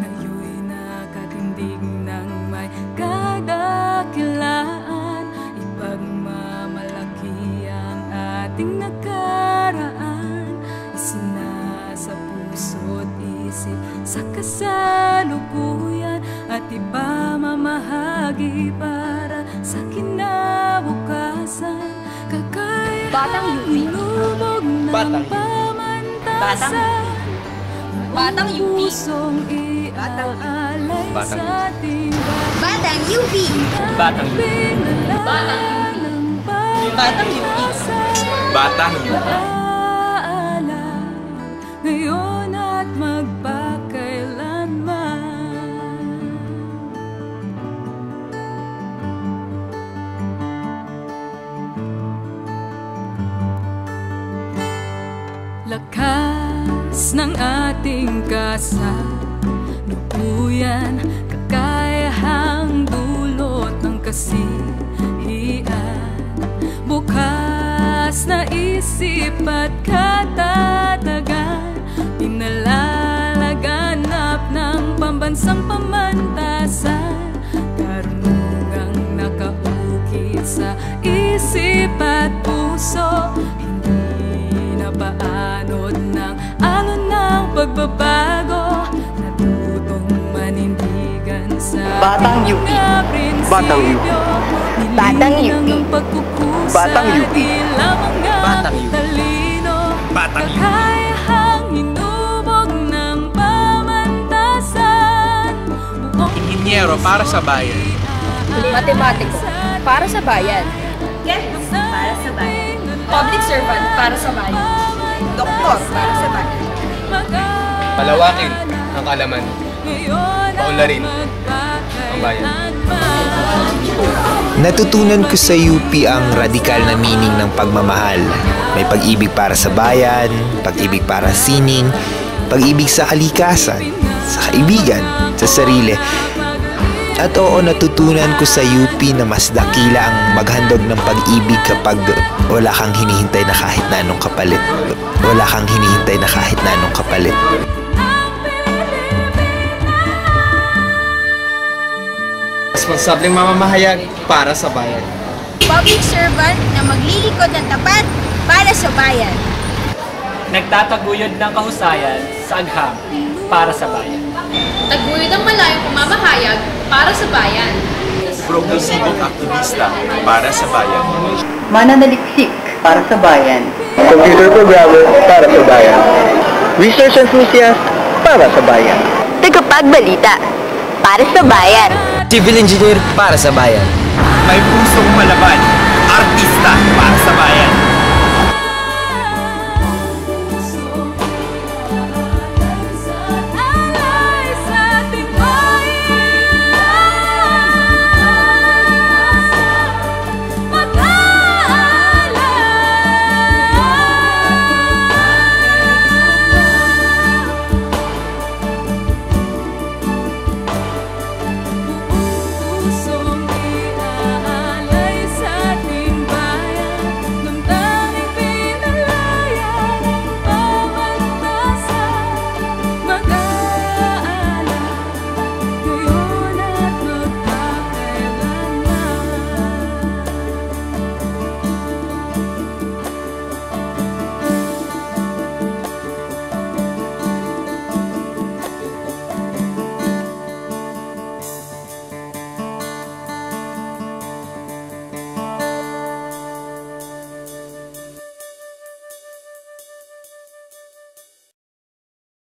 Ngayon'y nakatindig ng may kadakilaan. Ipagmamalaki ang ating nakaraan. Isinasa puso't isip sa kasalukuyan, at ipamamahagi para sa kinabukasan. Batang UP. Batang Batang UP. Batang UP. Batang UP. Batang UP. Batang UP. Ngayon at magpakailanman. Lakas ng ating kasalukuyan, kakayahang dulot ng kasihian. Bukas na isip at katatagan, pinalalaganap ng pambansang pamantasan. Karunungang nakaukit sa isip at puso, hindi na paanod ng alon ng pagbabago. Natutong manindigan sa Batang UP. Batang UP. Batang UP. Batang UP. Batang UP. Batang UP. Kakayahang hinubog ng pamantasan. Inhinyero para sa bayan. Mathematics para sa bayan. Chemist para sa bayan. Public servant para sa bayan. Doktor para sa bayan. Palawakin ang kaalaman. Paunlarin ang bayan. Natutunan ko sa UP ang radikal na meaning ng pagmamahal. May pag-ibig para sa bayan, pag-ibig para sa sining, pag-ibig sa kalikasan, sa kaibigan, sa sarili. At oo, natutunan ko sa UP na mas dakila ang maghandog ng pag-ibig kapag wala kang hinihintay na kahit na anong kapalit. Wala kang hinihintay na kahit na anong kapalit. Responsableng mamamahayag para sa bayan. Public servant na maglilingkod ng tapat para sa bayan. Nagtataguyod ng kahusayan sa agham para sa bayan. Taguyod ang malayong pamamahayag para sa bayan. Progresibong aktivista para sa bayan. Mananaliksik para sa bayan. Computer programmer para sa bayan. Research enthusiast para sa bayan. Tagapagbalita para sa bayan. Civil engineer para sa bayan. May pusong malaban, artista para sa bayan.